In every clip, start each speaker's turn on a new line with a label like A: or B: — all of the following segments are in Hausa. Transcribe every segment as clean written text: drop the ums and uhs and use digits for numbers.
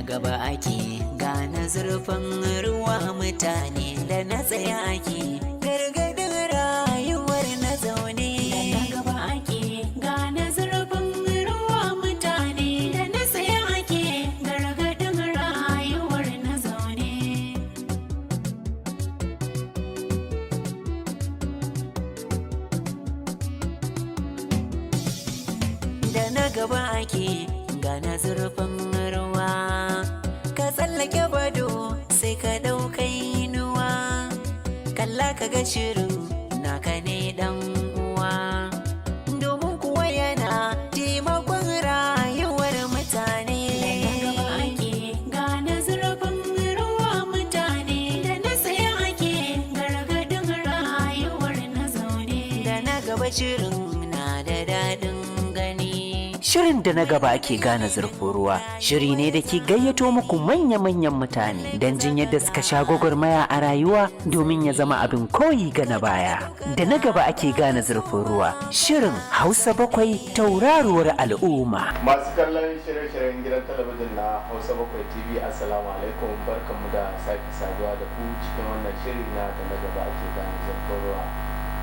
A: gaba ake gane zurfin ruwa mutane da na tsaye ake gargadin rayuwar na zaune. Da na gaba ake gane zurfin ruwa mutane da na tsaye ake gargadin rayuwar na zaune. Da na gaba ake gane zurfin ruwa, ka tsallake bado sai ka ɗauka inuwa, kalla ka ga shirin naka ne dan uwa, domin kuwa yana taimakon rayuwar mutane. Da na gaba ake gane zurfin ruwa mutane da na tsaye ake gargadin rayuwar na zaune. Da na gaba shirin na da daɗin gani.
B: Shirin da na gaba ake gane zurfin ruwa shiri ne da ke gayyato muku manya-manyan mutane don jin yadda suka sha gwagwarmaya a rayuwa domin ya zama abin koyi ga na baya. Da na gaba ake gane zurfin ruwa shirin Hausa bakwai tauraruwar al'umma.
C: Masu kallon shirye-shiryen gidan talabijin na Hausa bakwai TV, Assalamu alaikum, barkanmu da sake saduwa da ku cikin wannan shiri na da na gaba ake gane zurfin ruwa.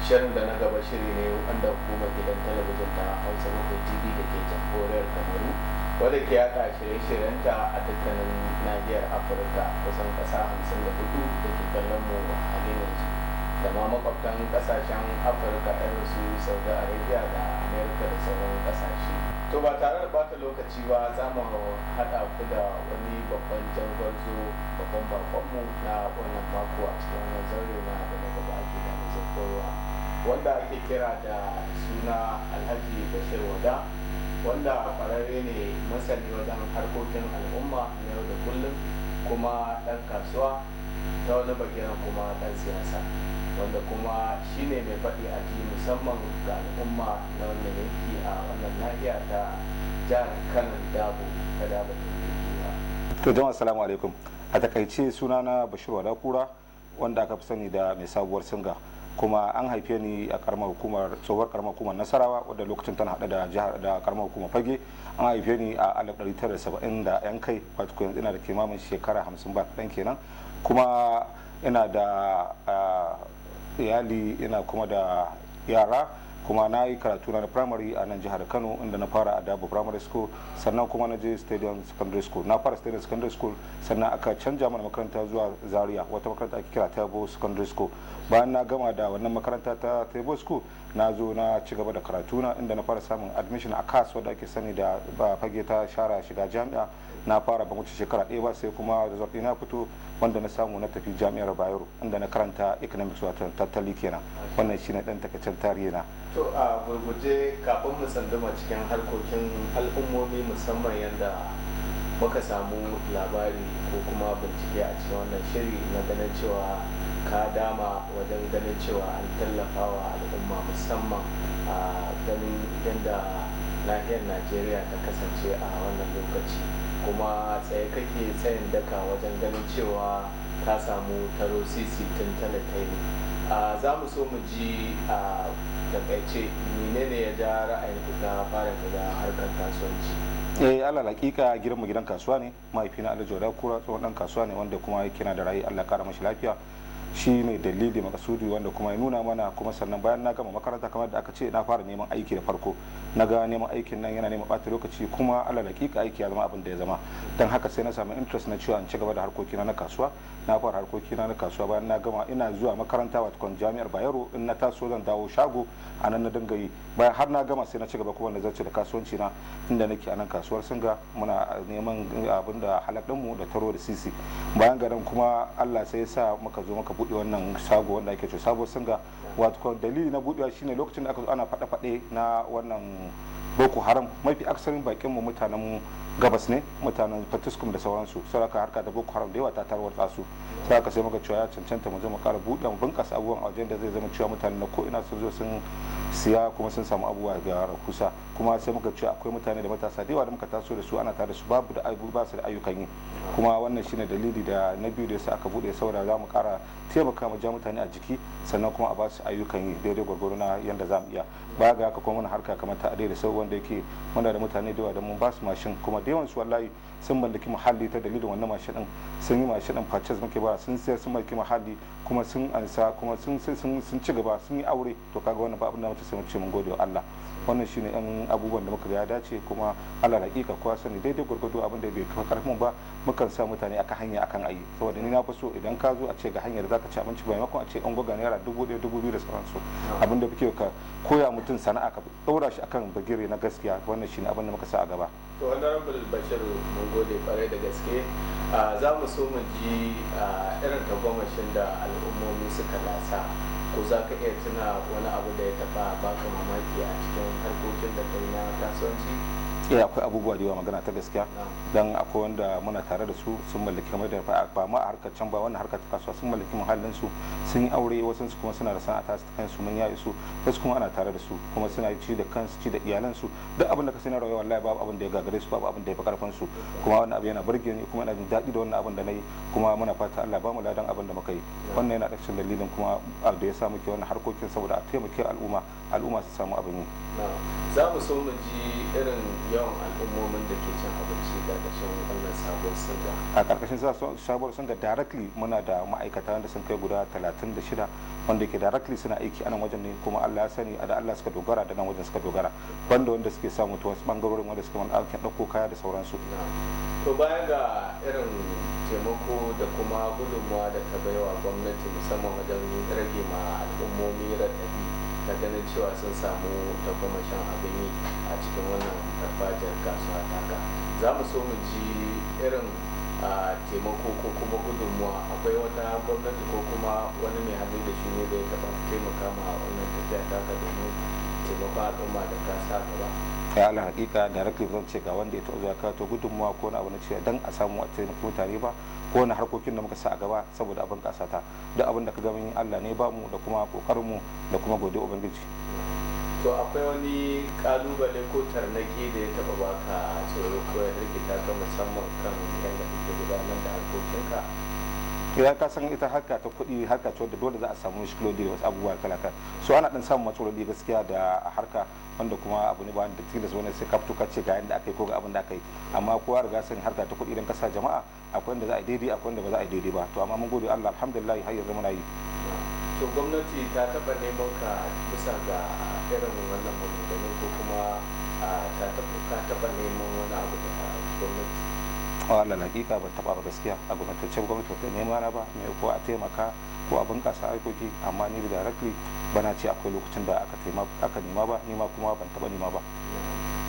C: Shirin da na gaba shiri ne wanda hukumar gidan talabijin ta Hausa bakwai TV da ke jamhuriyar Kamaru wadda ke yada shirye-shiryenta a dukkanin nahiyar Afirka kusan ƙasa 54 da ke kallon mu a halin yanzu, da ma makwabtan ƙasashen Afirka irin su Saudi Arabia da Amerika da sauran ƙasashe. To ba tare da bata lokaci ba, za mu haɗa ku da wani babban jangwarzo, babban bakonmu na wannan mako a cikin wannan zaure na da na gaba ake gane zurfin ruwa, wanda ake kira da suna Alhaji Bashir Wada, wanda ƙwararre ne masani wajen harkokin al'umma na yau da kullum, kuma ɗan kasuwa ta wani bagiran kuma ɗan siyasa, wanda kuma shine mai faɗi a ji musamman ga al'umma na wannan yanki a wannan nahiya ta jihar Kanan Dabo ta Dabo.
D: To jama'a assalamu alaikum, a takaice sunana Bashir Wada Kura, wanda aka fi sani da mai sabuwar singa, kuma an haife ni a tsohuwar karamar hukumar Nasarawa, wadda lokacin tana hada da jihar da karamar hukumar Fage. An haife ni a 1970 da yan kai, wato yanzu ina da kimanin shekara 50 ba kaɗan kenan, kuma ina da iyali, ina kuma da yara, kuma na yi karatu na primary a nan jihar Kano, inda na fara a Dabo Primary School, sannan kuma na je Stadium Secondary School. Na fara Stadium Secondary School, sannan aka canja mana makaranta zuwa Zaria, wata makaranta ake kira Tabo Secondary School. Bayan na gama da wannan makaranta ta Tabo School, na zo na ci gaba da karatu na, inda na fara samun admission a CAS, wadda ake sani da fage ta shara shiga jami'a. Na fara ban wuce shekara ɗaya ba, sai kuma result ɗina fito, wanda na samu na tafi jami'ar Bayero, inda na karanta economics, wato tattali kenan. Wannan shine ɗan takaicen tarihi na.
C: To a gurguje kafin mu tsanduma cikin harkokin al'ummomi, musamman yadda muka samu labari ko kuma bincike a cikin wannan shiri na ganin cewa ka dama wajen ganin cewa an tallafa wa al'umma, musamman a ganin yadda nahiyar Najeriya ta kasance a wannan lokaci, kuma tsaye kake tsayin daka wajen ganin cewa ka samu taro sisi tun talataini. Za mu so mu ji a takaice menene ya ja ra'ayin ka fara da harkar kasuwanci?
D: Alal hakika gidanmu gidan kasuwa ne, mahaifina Alhaji Wada Kura tsohon dan kasuwa ne, wanda kuma yake na da rayu, Allah kara mashi lafiya. Shi ne dalili makasudi wanda kuma ya nuna mana, kuma sannan bayan na gama makaranta kamar da aka ce na fara neman aiki da farko, na ga neman aikin nan yana neman ɓata lokaci, kuma alal hakika aiki ya zama abin da ya zama, don haka sai na samu interest na cewa in ci gaba da harkokina na kasuwa. Na fara harkokina na kasuwa bayan na gama, ina zuwa makaranta wato jami'ar Bayero, in na taso zan dawo shago, a nan na dinga yi. Bayan har na gama sai na ci gaba kuma na zarce da kasuwanci na, inda nake a nan kasuwar Singa, muna neman abin da halak mu da taro da sisi. Bayan garin kuma Allah sai ya sa muka zo muka buɗe wannan shago wanda ake cewa Sabo Singa. Wato dalili na buɗewa shine lokacin da aka zo ana faɗe-faɗe na wannan Boko Haram, mafi aksarin bakin mu mutanen gabas ne, mutanen Fatiskum da sauransu, saboda harka da Boko Haram da yawa ta tarwatsa su. Sai aka sai muka cewa ya cancanta mu je mu ƙara buɗe mu bunƙasa abubuwan a wajen da zai zama cewa mutane na ko ina sun zo sun siya kuma sun samu abubuwa ga rahusa. Kuma sai muka cewa akwai mutane da matasa da yawa da muka taso da su ana tare da su ba su da ayyukan yi, kuma wannan shine dalili da na biyu da yasa aka buɗe, saboda za mu ƙara taimaka mu ja mutane a jiki, sannan kuma a ba su ayyukan yi daidai gwargwaro na yanda za mu iya. Baya ga haka kuma muna harka kamar ta adai da sau, wanda yake muna da mutane da yawa da mun ba su mashin kuma da yawan su wallahi sun mallaki muhalli ta dalilin wannan mashin din, sun yi mashin din purchase muke ba, sun sayar sun mallaki muhalli kuma sun ansa kuma sun ci gaba, sun yi aure. To kaga wannan ba abin da muke sai mu ce mun gode wa Allah. Wannan shine yan abubuwan da muka ga ya dace, kuma Allah hakika kowa sani daidai gurgudu abin da bai kafa karfin ba mukan sa mutane aka hanya akan ayi. Saboda ni na fi so idan ka zo a ce ga hanyar zaka ci abinci maimakon a ce an goga naira 1000 2000 da sauransu, abin da kake ka koya mutum sana'a ka daura shi akan bagire na gaskiya. Wannan shine abin da muka sa a gaba.
C: To honorable Bashir mun gode kwarai da gaske. Za mu so mu ji irin tagomashin da al'ummomi suka lasa, ko za ka iya tuna wani abu da ya taba baka mamaki a cikin harkokin da kai na kasuwanci?
D: Akwai abubuwa da yawa, magana ta gaskiya, dan akwai wanda muna tare da su sun mallaki kamar da ba ma a harkar can ba, wannan harkar ta kasuwa sun mallaki muhallin su, sun yi aure, wasu kuma suna da sana'a ta kansu mun yayi su, wasu kuma ana tare da su kuma suna ci da kansu, ci da iyalan su, duk abin da ka sani rayuwa wallahi babu abin da ya gagare su, babu abin da ya fi karfin su. Kuma wannan abu yana burge ni, kuma ina jin daɗi da wannan abin da nayi, kuma muna fata Allah ba mu ladan abin da muka yi. Wannan yana da cikin dalilin kuma da ya sa muke wannan harkokin, saboda a taimake al'umma su samu abin yi.
C: Za mu so mu ji irin yawan al'ummomin da ke cin abinci ƙarƙashin wannan sabuwar singa.
D: A ƙarƙashin sabuwar singa directly muna da ma'aikata wanda sun kai guda 36 wanda ke directly suna aiki a nan wajen ne, kuma Allah ya sani da Allah suka dogara da nan wajen suka dogara, banda wanda suke samu ta wasu bangarorin wanda suka mana aikin ɗauko kaya da sauransu.
C: To baya ga irin taimako da kuma gudunmawa da ta baiwa gwamnati musamman wajen rage ma al'ummomi raɗaɗi ta ganin cewa sun samu tagomashin abin yi a cikin wannan farfajiyar kasuwa taka, za mu so mu ji irin taimako ko kuma gudunmuwa. Akwai wata gwamnati ko kuma wani mai hannu da shi ne da ya taɓa taimaka ma wannan tafiya taka domin taimakon al'umma da ka sa gaba?
D: Ya Allah hakika directly zan ce ga wanda ya taɓa zuwa kawo gudunmuwa ko na abu na cewa dan a samu a taimaki mutane ba, ko wani harkokin da muka sa a gaba saboda abin ƙasa ta, duk abin da ka gani Allah ne ba mu da kuma kokarin mu da kuma gode ubangiji.
C: To akwai wani kalubale ko tarnaki da ya taba baka tsoro ko ya rikita ka musamman kan yadda kake gudanar da harkokinka?
D: Ya ka san ita harka ta kuɗi harka ce wadda dole za a samu mishkiloli da wasu abubuwa kala-kala, so ana dan samun matsaloli gaskiya da harka, wanda kuma abu ne ba da tilas wani sai ka fito ka ce ga yanda aka yi ko ga abin da aka yi, amma kowa riga sani harka ta kuɗi idan ka sa jama'a akwai wanda za a yi daidai akwai wanda ba za a yi daidai ba. To amma mun gode Allah alhamdulillah har yanzu muna yi.
C: To gwamnati ta taba neman ka bisa ga irin wannan maganganu ko kuma ka taba neman wani abu da gwamnati?
D: Allah hakika ban taba ba gaskiya, a gwamnatacce gwamnati ta nema na ba mai ko a taimaka ko a bunƙasa harkoki, amma ni da directly bana ce akwai lokacin da aka nema ba, ni ma kuma ban taba nema ba.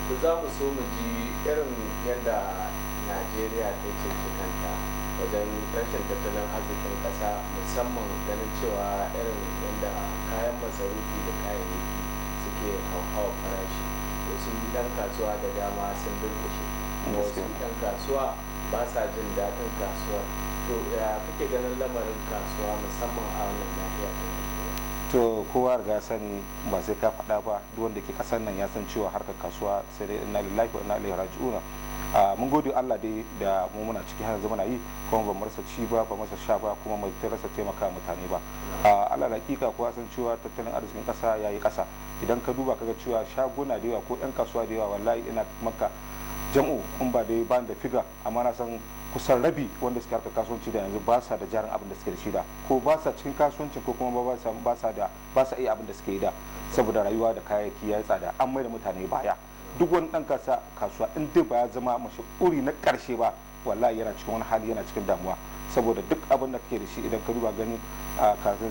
C: To za mu so mu ji irin yadda Najeriya ta ce kanta wajen rashin tattalin arzikin ƙasa, musamman ganin cewa irin yadda kayan masarufi da kayayyaki suke hauhawa farashi, wasu ɗan kasuwa da dama sun durkushe, wasu ɗan kasuwa ba sa jin daɗin kasuwar. To ya kuke ganin lamarin kasuwa musamman a wannan nahiya ta Najeriya?
D: To kowa riga sani ba sai ka faɗa ba, duk wanda ke ƙasar nan ya san cewa harkar kasuwa sai dai inna lillahi wa inna ilaihi raji'un. Mun gode Allah dai da mu muna ciki har yanzu muna yi, kuma ba rasa ci ba, ba masa sha ba, kuma mu rasa taimaka mutane ba. Allah hakika kowa san cewa tattalin arzikin ƙasa yayi ƙasa. Idan ka duba kaga cewa shaguna da yawa ko ɗan kasuwa da yawa, wallahi ina maka jam'u in ba dai ban da figa, amma na san kusan rabi wanda suke harkar kasuwanci da yanzu ba sa da jarin abin da suke da shi da, ko ba sa cikin kasuwancin ko kuma ba sa iya abin da suke yi da, saboda rayuwa da kayayyaki ya yi tsada, an mai da mutane baya. Duk wani dan kasuwa in dai ba ya zama mashahuri na karshe ba, wallahi yana cikin wani hali, yana cikin damuwa, saboda duk abin da kake da shi idan ka duba gani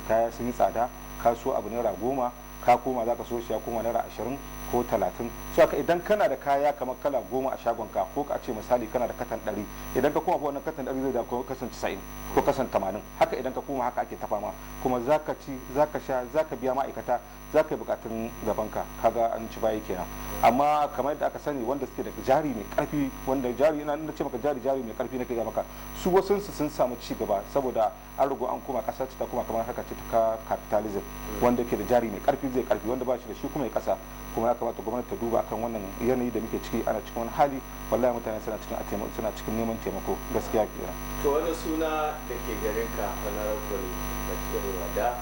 D: kaya sun yi tsada, kasuwa abu naira 10 ka koma za ka so shi ya koma naira 20 ko 30. So haka idan kana da kaya kamar kala 10 a shagonka, ko ka ce misali kana da katan 100, idan ka koma wannan katan 100 zai da ko kasan 90 ko kasan 80, haka idan ka koma haka ake tafa ma, kuma za ka ci, za ka sha, za ka biya ma'aikata, za ka yi bukatun gabanka, kaga an ci bayi kenan. Amma kamar yadda aka sani wanda suke da jari mai karfi, wanda jari ina ce maka jari mai karfi nake ga maka, su wasu sun samu ci gaba saboda an rigo an koma kasa ta kuma kamar haka ce ta capitalism, wanda ke da jari mai karfi zai karfi, wanda ba shi da shi kuma ya kasa. Kuma ya kamata gwamnati ta duba akan wannan yanayi da muke ciki, ana cikin wani hali, wallahi mutane suna cikin neman taimako gaskiya kenan.
C: To wani suna da ke gare ka Honorable Bashir Wada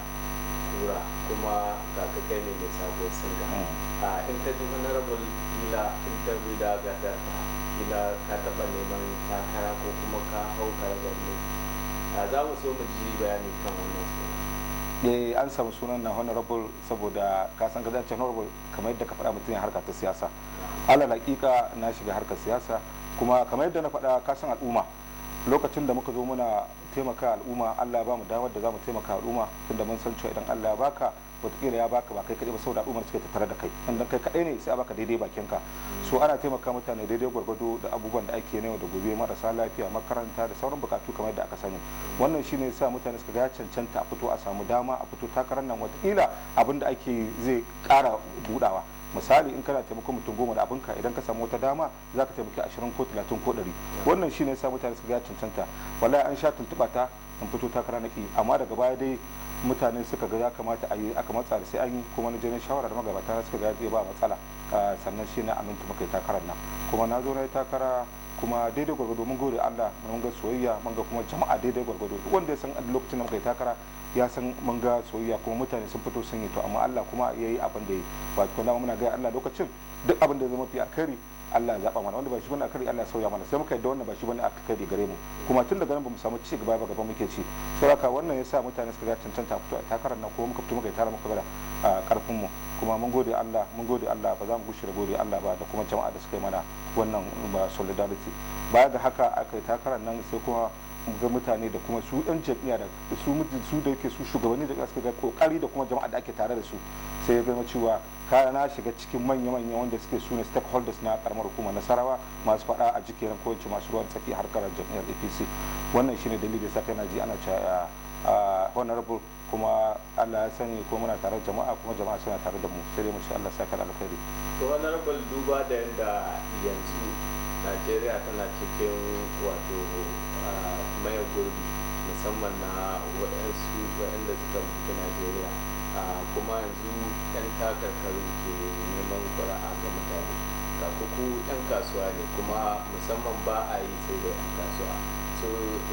C: Kura, kuma kai ne mai sabuwar singa. In ka ji Honorable kila in ta da gada kila ka taɓa neman takara ko kuma ka hau karagar ne. Za mu so mu ji bayani kan wannan suna.
D: An samu sunan na honorable saboda ka san gaza ce honorable kamar yadda ka faɗa mutum ya harka ta siyasa. Alal hakika na shiga harkar siyasa kuma kamar yadda na faɗa ka san al'umma lokacin da muka zo muna taimaka al'umma Allah ya ba mu damar da za mu taimaka al'umma tunda mun san cewa idan Allah ya baka wataƙila ya baka ba kai kaɗai ba saboda al'ummar suke tattare da kai idan kai kaɗai ne sai a baka daidai bakin ka so ana taimaka mutane daidai gwargwado da abubuwan da ake na yau da gobe marasa lafiya makaranta da sauran bukatu kamar yadda aka sani wannan shine sa mutane suka ga cancanta a fito a samu dama a fito takarar nan wataƙila abin da ake zai ƙara budawa misali in kana taimakon mutum 10 da abinka idan ka samu wata dama za ka taimaki 20 ko 30 ko 100 wannan shine sa mutane suka ga cancanta wallahi an sha tuntuɓa ta in fito takara nake amma daga baya dai mutane suka ga ya kamata a yi aka matsa da sai an yi kuma na je na shawara da magabata suka ga zai ba matsala sannan shi na aminta muka yi takarar nan kuma na zo na yi takara kuma daidai gwargwado mun gode Allah mun ga soyayya mun ga kuma jama'a daidai gwargwado duk wanda ya san lokacin da muka yi takara ya san mun ga soyayya kuma mutane sun fito sun yi to amma Allah kuma ya yi abin da ya yi ba kuma muna ga Allah lokacin duk abin da ya zama fi alkhairi Allah ya zaba mana wanda ba shi bane alkhairi Allah ya sauya mana sai muka yadda wannan ba shi bane alkhairi gare mu kuma tun daga nan bamu samu ci gaba ba gaban muke ci saboda wannan yasa mutane suka ga cancanta fito a takarar nan kuma muka fito muka yi tare muka ga karfin mu kuma mun gode Allah ba za mu gushe da gode Allah ba da kuma jama'a da suka yi mana wannan solidarity baya ga haka aka yi takarar nan sai kuma ga mutane da kuma su yan jam'iyya da su da yake su shugabanni da suka ga kokari da kuma jama'a da ake tare da su sai ya gama cewa na shiga cikin manya-manya wanda suke su ne stakeholders na karamar hukumar Nasarawa masu faɗa a jikin ko masu ruwan tsaki harkar jam'iyyar APC wannan shine dalilin da saka na ji ana cewa honorable kuma Allah ya sani ko muna tare da jama'a kuma jama'a suna tare da mu sai dai mu ce Allah saka da alkhairi
C: to honorable duba da yadda yanzu Najeriya tana cikin wato maye gurbi musamman na waɗanda suka mutu Najeriya kuma yanzu 'yan takarkaru ke neman ƙuri'a ga mutane ga kuku 'yan kasuwa ne kuma musamman ba a yi sai da 'yan kasuwa so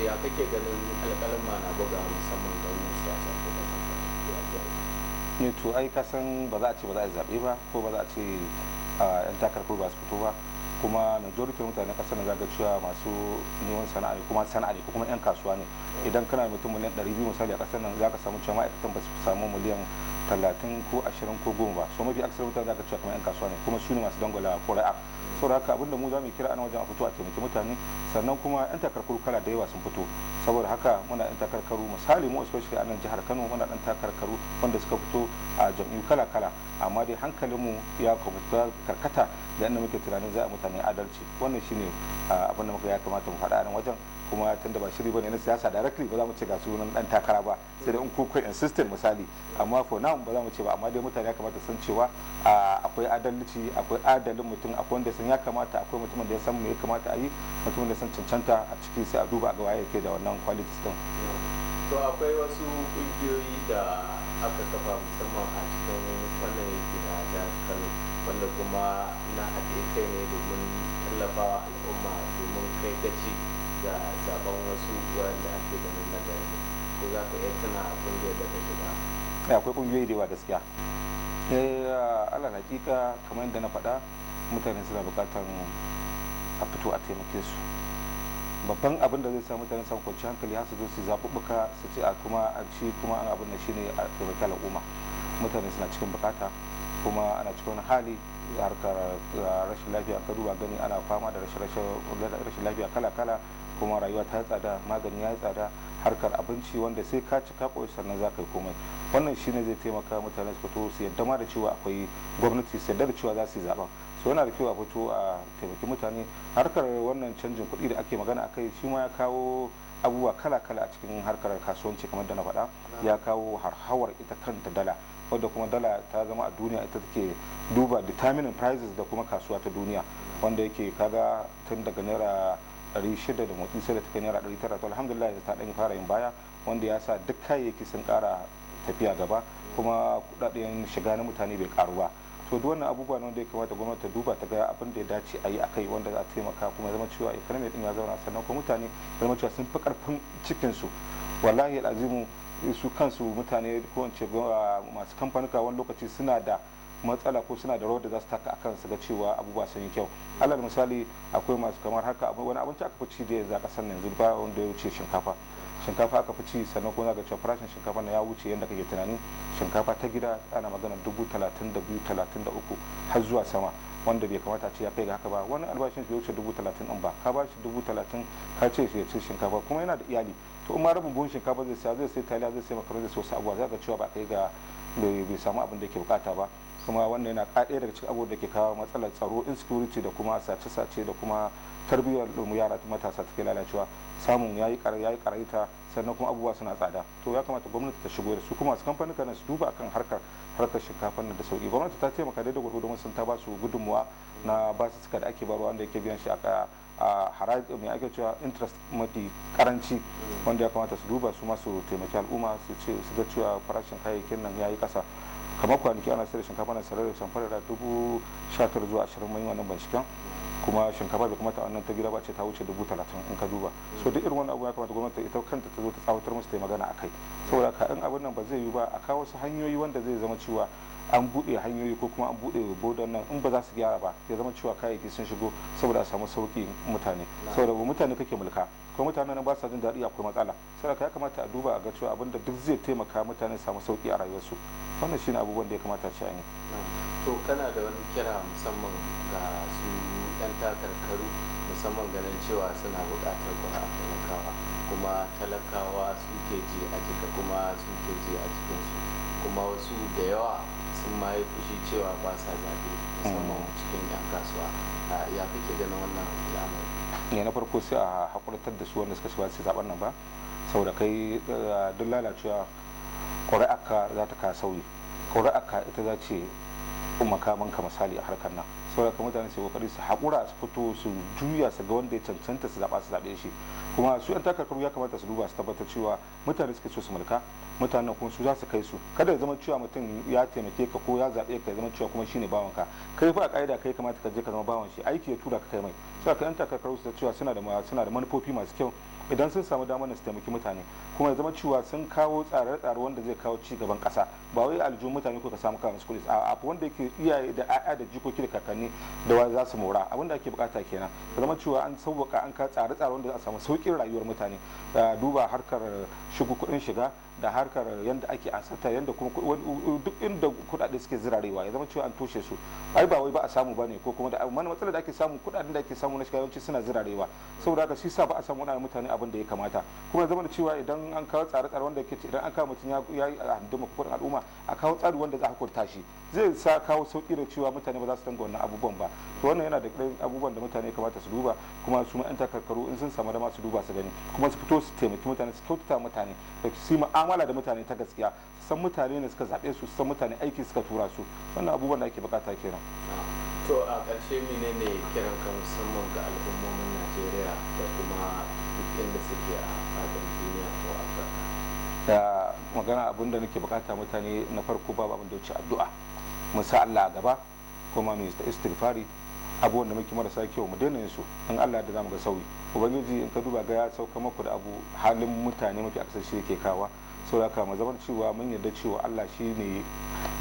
C: ya kake ganin alƙalma na buga musamman ga wannan siyasa ko da
D: ne to ai kasan ba za a ce ba za a yi zaɓe ba ko ba za a ce 'yan takarkaru ba su fito ba kuma majority mutane kasar na zaga cewa masu neman sana'a ne kuma sana'a ne ko kuma 'yan kasuwa ne idan kana mutum miliyan 200 misali a kasar nan zaka samu cewa ma'aikatan ba su samu miliyan 30 ko 20 ko 10 ba so mafi aksar mutane zaka cewa kamar 'yan kasuwa ne kuma su ne masu dangwala ƙuri'a saboda haka abinda mu za mu kira ana wajen a fito a taimaki mutane sannan kuma 'yan takarkaru kala da yawa sun fito saboda haka muna 'yan takarkaru misali mu especially a nan jihar Kano muna ɗan takarkaru wanda suka fito a jam'iyyu kala-kala amma dai hankalinmu ya karkata da inda muke tunanin za a mutane adalci wannan shine abin da muka ya kamata mu faɗa a nan wajen kuma tunda ba shiri bane na siyasa directly ba za mu ce ga sunan dan takara ba sai dai in ku kai insistent misali amma for now ba za mu ce ba amma dai mutane ya kamata san cewa akwai adalci akwai adalin mutum akwai wanda san ya kamata akwai mutumin da ya san me ya kamata a yi mutumin da san cancanta a ciki sai a duba a ga waye yake da wannan qualities din
C: to akwai wasu kungiyoyi da aka kafa musamman a cikin wannan yanki na jihar Kano wanda kuma na haɗe kai ne domin tallafawa al'umma domin kai gaci ga zaben wasu wanda ake ganin na gari ko za ka iya tuna kungiyar da ta shiga
D: akwai kungiyoyi da yawa gaskiya ala hakika kamar yadda na faɗa mutane suna buƙatar a fito a taimake su babban abin da zai sa mutane samun kwanci hankali har su zo su zaɓuɓɓuka su ce a kuma a ci kuma an abin da shine a taimaki al'umma mutane suna cikin bukata kuma ana cikin wani hali harkar rashin lafiya ka duba gani ana fama da rashin lafiya kala-kala kuma rayuwa ta tsada magani ya tsada harkar abinci wanda sai ka ci ka koyi sannan za ka yi komai wannan shine zai taimaka mutane su fito su yadda ma da cewa akwai gwamnati su yadda da cewa za su yi zaben so yana da kyau a fito a taimaki mutane harkar wannan canjin kuɗi da ake magana akai shi ma ya kawo abubuwa kala-kala a cikin harkar kasuwanci kamar da na faɗa ya kawo harhawar ita kanta dala wadda kuma dala ta zama a duniya ita take duba determining prices da kuma kasuwa ta duniya wanda yake kaga tun daga naira 600 da motsi sai da take naira 900 to alhamdulillah ta dan fara yin baya wanda ya sa duk kayayyaki sun kara tafiya gaba kuma kudaden shiga na mutane bai karu ba to duk wannan abubuwa ne wanda ya kamata gwamnati ta duba ta ga abin da ya dace a yi akai wanda za a taimaka kuma ya zama cewa economy din ya zauna sannan kuma mutane ya zama cewa sun fi karfin cikin su wallahi alazimu su kansu mutane ko in ce masu kamfanuka wani lokaci suna da matsala ko suna da rawar da za su taka akan su ga cewa abubuwa sun yi kyau. Alal misali akwai masu kamar haka wani abinci aka fi ci da yanzu a kasar yanzu ba wanda ya wuce shinkafa aka fi ci, sannan kuma ga cewa farashin shinkafa na ya wuce yadda kake tunani. Shinkafa ta gida ana magana 32,000, 33 har zuwa sama, wanda bai kamata a ce ya kai ga haka ba. Wani albashin bai wuce 30,000 din ba, ka ba shi 30,000 ka ce shi ya ci shinkafa kuma yana da iyali, to in ma rabin buhun shinkafa zai sai taliya, zai sai makaroni, zai sai wasu abubuwa, za ka cewa ba kai ga bai samu abin da yake bukata ba. Kuma wannan yana ɗaya daga cikin abubuwan da ke kawo matsalar tsaro, insecurity da kuma sace-sace da kuma tarbiyyar yara matasa take lalacewa. Samun yayi karaita, sannan kuma abubuwa suna tsada. To ya kamata gwamnati ta shigo da su, kuma su kamfanin kan su duba akan harkar shinkafar da sauki. Gwamnati ta taimaka daidai gwargwado sun ta ba su gudunmuwa na basussuka da ake barwa, wanda yake biyan shi a haraji mai ake cewa interest mafi karanci, wanda ya kamata su duba su masu taimaki al'umma su ga cewa farashin kayayyakin nan yayi kasa. Kamar kwanaki ana sayar da shinkafa na sarar da samfara da 19,000 zuwa 20 mai wannan binciken, kuma shinkafa bai kamata wannan ta gida ba ce ta wuce 30,000 in ka duba. So duk irin wannan abu ya kamata gwamnati ita kanta ta zo ta tsawatar musu ta yi magana akai, saboda ka in abin nan ba zai yi ba a kawo wasu hanyoyi wanda zai zama cewa an buɗe hanyoyi ko kuma an buɗe bodan nan, in ba za su gyara ba ya zama cewa kayayyaki sun shigo saboda a samu sauƙi mutane, saboda mutane kake mulka kuma mutanen nan ba sa jin daɗi, akwai matsala. Saboda ya kamata a duba a ga cewa abinda duk zai taimaka mutane samu sauƙi a rayuwarsu. Wannan shine abubuwan da ya kamata a ce an yi.
C: To kana da wani kira musamman ga su 'yan takarkaru, musamman ganin cewa suna buƙatar ƙuri'a talakawa, kuma talakawa suke ji a jika kuma suke ji a jikinsu, kuma wasu da yawa sun ma yi fushi cewa ba sa zaɓe, musamman cikin 'yan kasuwa. Ya kake ganin wannan al'amari?
D: Na farko sai a haƙurtar da su wanda suka shiga su zaɓen nan ba, saboda kai duk lalacewa ƙuri'arka za ta ka sauyi. Ƙuri'arka ita za ce makamanka misali a harkar nan, saboda ka mutane su kokari su haƙura su fito su juya su ga wanda ya cancanta su zaɓe shi. Kuma su 'yan takarkaru ya kamata su duba su tabbatar cewa mutane suke so su mulka, mutanen kuma su za su kai su. Kada ya zama cewa mutum ya taimake ka ko ya zaɓe ka ya zama cewa kuma shine bawanka. Kai fa a ƙa'ida kai kamata ka je ka zama bawan shi, aiki ya tura ka kai mai. Saboda ka 'yan takarkaru su cewa suna da manufofi masu kyau, idan sun samu damar su taimaki mutane, kuma ya zama cewa sun kawo tsare-tsare wanda zai kawo ci gaban ƙasa, ba wai aljihun mutane ko ka samu kawo musu kuɗi a wanda yake iyaye da 'ya'ya da jikoki da kakanni da wa za su mora. Abin da ake bukata kenan, ya zama cewa an sauwaka an ka tsare-tsare wanda za a samu sauƙin rayuwar mutane, duba harkar kuɗin shiga da harkar yadda ake ansata, yadda kuma duk inda kuɗaɗe suke zirarewa ya zama cewa an toshe su. Ai ba wai ba a samu bane, ko kuma da matsalar da ake samu kuɗaɗen da ake samu na shiga yawanci suna zirarewa, saboda haka shi sa ba a samu wani mutane abin da ya kamata. Kuma ya zama da cewa idan an kawo tsare-tsare wanda ke idan an kawo mutum ya yi handama kuɗin al'umma, a kawo tsari wanda za a hukunta shi, zai sa kawo sauƙi da cewa mutane ba za su danga wannan abubuwan ba. To wannan yana da abubuwan da mutane kamata su duba, kuma su ma 'yan takarkaru in sun samu dama su duba su gani, kuma su fito su taimaki mutane, su kyautata mutane, da su yi mu'amala da mutane ta gaskiya, su san mutane ne suka zaɓe su san mutane aiki suka tura su. Wannan abubuwan da ake bukata kenan.
C: To a ƙarshe menene kiran ka musamman ga al'ummomin Najeriya da kuma duk inda suke a faɗin duniya ko Afirka?
D: Da magana abin da nake bukata mutane, na farko babu abin da wuce addu'a, mu sa Allah a gaba, kuma mu yi istighfari. Abubuwan da muke marasa kyau mu daina yin su, in Allah da zamu ga sauyi. Ubangiji in ka duba ga ya sauka maku da abu, halin mutane mafi akasar shi yake kawa, saboda haka mu zaman cewa mun yarda cewa Allah shi ne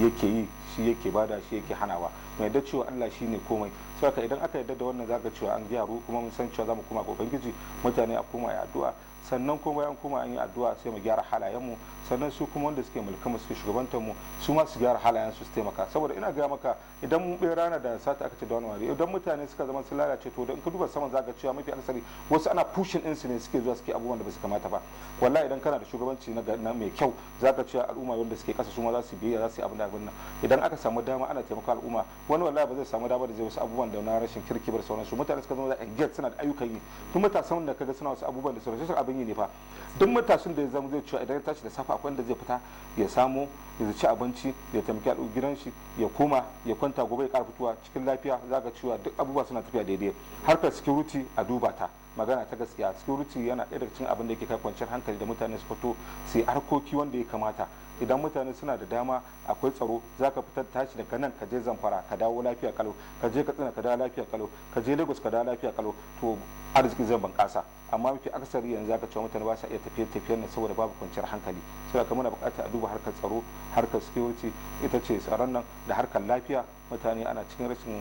D: yake yi, shi yake bada, shi yake hanawa. Mu yarda cewa Allah shi ne komai. Saboda haka idan aka yarda da wannan zaka cewa an gyaru, kuma mun san cewa zamu koma ga Ubangiji, mutane a koma ya addu'a, sannan kuma bayan kuma an yi addu'a sai mu gyara halayenmu, sannan su kuma wanda suke mulkan mu suke shugabantar mu su ma su gyara halayen su taimaka. Saboda ina ga maka idan mun bai rana da sata aka ce da wani idan mutane suka zama sun lalace, to da in ka duba saman zaka cewa mafi akasari wasu ana pushing din su ne suke zuwa suke abubuwan da ba su kamata ba. Wallahi idan kana da shugabanci na mai kyau zaka cewa al'umma wanda suke kasa su ma za su biya, za su yi abin da abin nan. Idan aka samu dama ana taimaka al'umma, wani wallahi ba zai samu dama da zai wasu abubuwan da na rashin kirki bar sauransu. Mutane suka zama da engage, suna da ayyukan yi. Duk matasan da kaga suna wasu abubuwan da sauransu abin yi ne fa. Duk matasan da ya zama zai cewa idan ya tashi da safa akwai wanda zai fita ya samu ya ci abinci, ya taimaki gidan shi, ya koma ya kwanta gobe ya ƙara fitowa cikin lafiya, zaka cewa duk abubuwa suna tafiya daidai. Harkar security a duba ta, magana ta gaskiya security yana ɗaya daga cikin abin da yake kai kwanciyar hankali da mutane su fito su yi harkoki wanda ya kamata. Idan mutane suna da dama akwai tsaro za ka fitar tashi daga nan ka je Zamfara ka dawo lafiya kalau, ka je Katsina ka dawo lafiya kalau, ka je Lagos ka dawo lafiya kalau, to arziki zai bunƙasa. Amma mafi akasari yanzu zaka cewa mutane ba sa iya tafiye-tafiyen nan saboda babu kwanciyar hankali. Saboda kuma muna buƙatar a duba harkar tsaro, harkar security ita ce tsaron nan da harkar lafiya. Mutane ana cikin rashin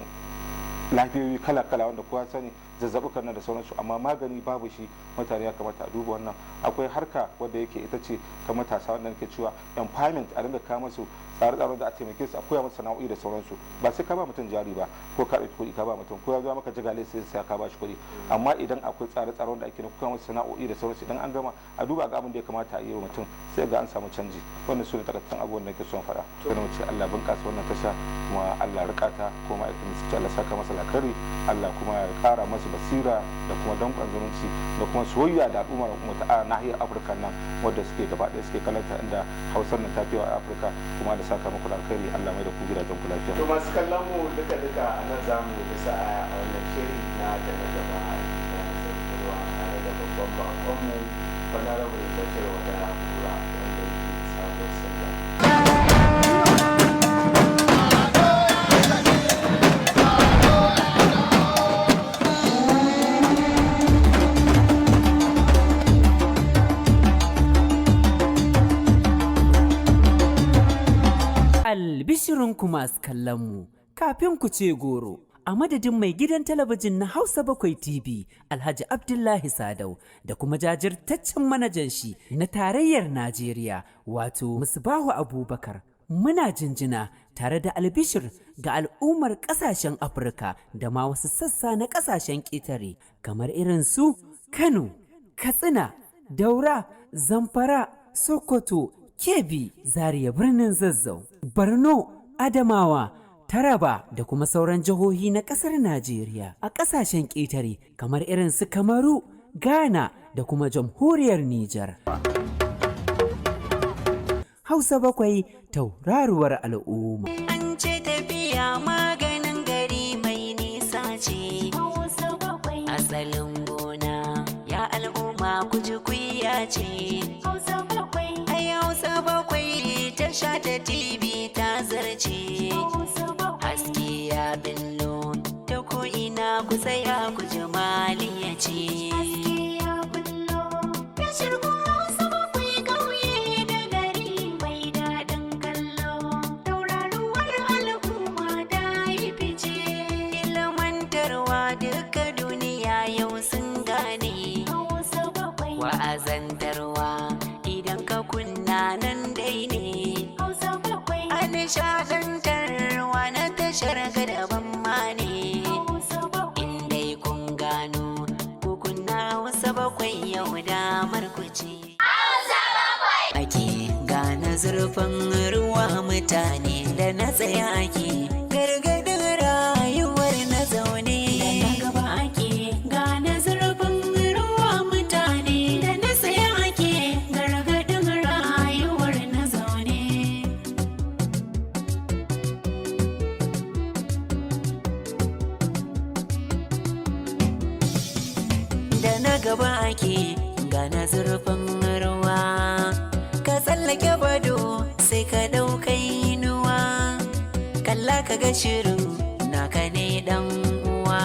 D: lafiyoyi kala-kala wanda kowa sani zazzabukan nan da sauransu, amma magani babu shi. Mutane ya kamata a duba wannan. Akwai harka wadda yake ita ce ta matasa wanda nake cewa empowerment, a dinga kawo masu tsare-tsaren da a taimake su, a koya masu sana'o'i da sauransu. Ba sai ka ba mutum jari ba ko ka ɗauki kuɗi ka ba mutum, ko ya zo maka jigale sai ka ba shi kuɗi. Amma idan akwai tsare-tsaren da ake na koya masu sana'o'i da sauransu, idan an gama a duba ga abin da ya kamata a yi wa mutum, sai ga an samu canji. Wannan su ne takaitan abubuwan da nake son faɗa. Sai mu ce Allah bunƙasa wannan tasha, kuma Allah rikata, kuma ma'aikatan su ce Allah saka masa lakari, Allah kuma ya ƙara masa basira da kuma danƙon zumunci da kuma soyayya da al'ummar mu ta nahiyar Afirka nan wadda suke gaba ɗaya suke kalanta inda Hausar nan ta fi a Afirka, kuma da saka muku alkhairi. Allah mai da ku gidajen ku lafiya.
C: To masu kallon mu duka a nan za mu bisa aya a wannan shiri na da na gaba a cikin tare da babban bakonmu Honorable Bashir Wada Kura wanda yake sabon sallah.
B: Albishirinku masu kallonmu, kafin ku ce goro, a madadin mai gidan talabijin na Hausa 7 TV, Alhaji Abdullahi Sadau, da kuma jajirtaccen manajan shi na tarayyar Najeriya, wato Musbahu Abubakar, muna jinjina tare da albishir ga al'ummar ƙasashen Afirka da ma wasu sassa na ƙasashen ƙetare, kamar irin su Kano, Katsina, Daura, Zamfara, Sokoto, Kebbi, Zaria, birnin Zazzau, Borno, Adamawa, Taraba da kuma sauran jihohi na ƙasar Najeriya, a ƙasashen ƙetare kamar irin su Kamaru, Ghana da kuma jamhuriyar Nijar. Hausa 7 tauraruwar al'umma.
A: An ce tafiya maganin gari mai nisa ce. Asalin gona ya al'umma kuji kuya ce. Hausa 7 tasha ta TV ta zarce. Haske ya billo ta ko'ina ku tsaya ku ji maliya ce. Wa'azantarwa idan ka kunna nan dai ne. A nishaɗantarwa na tashar daban ma ne. In dai kun gano ku kunna Hausa 7 yau damar ku ce. Ake gane zurfin ruwa mutane da na tsaya ake gargadin rayuwar na zaune. Da na gaba ake gane zurfin ruwa mutane da na tsaya ake gargadin rayuwar na zaune. Da na gaba ake gane zurfin ruwa, ka tsallake bado sai ka ɗaukai inuwa, kalla ka ga shirin naka ne ɗan uwa.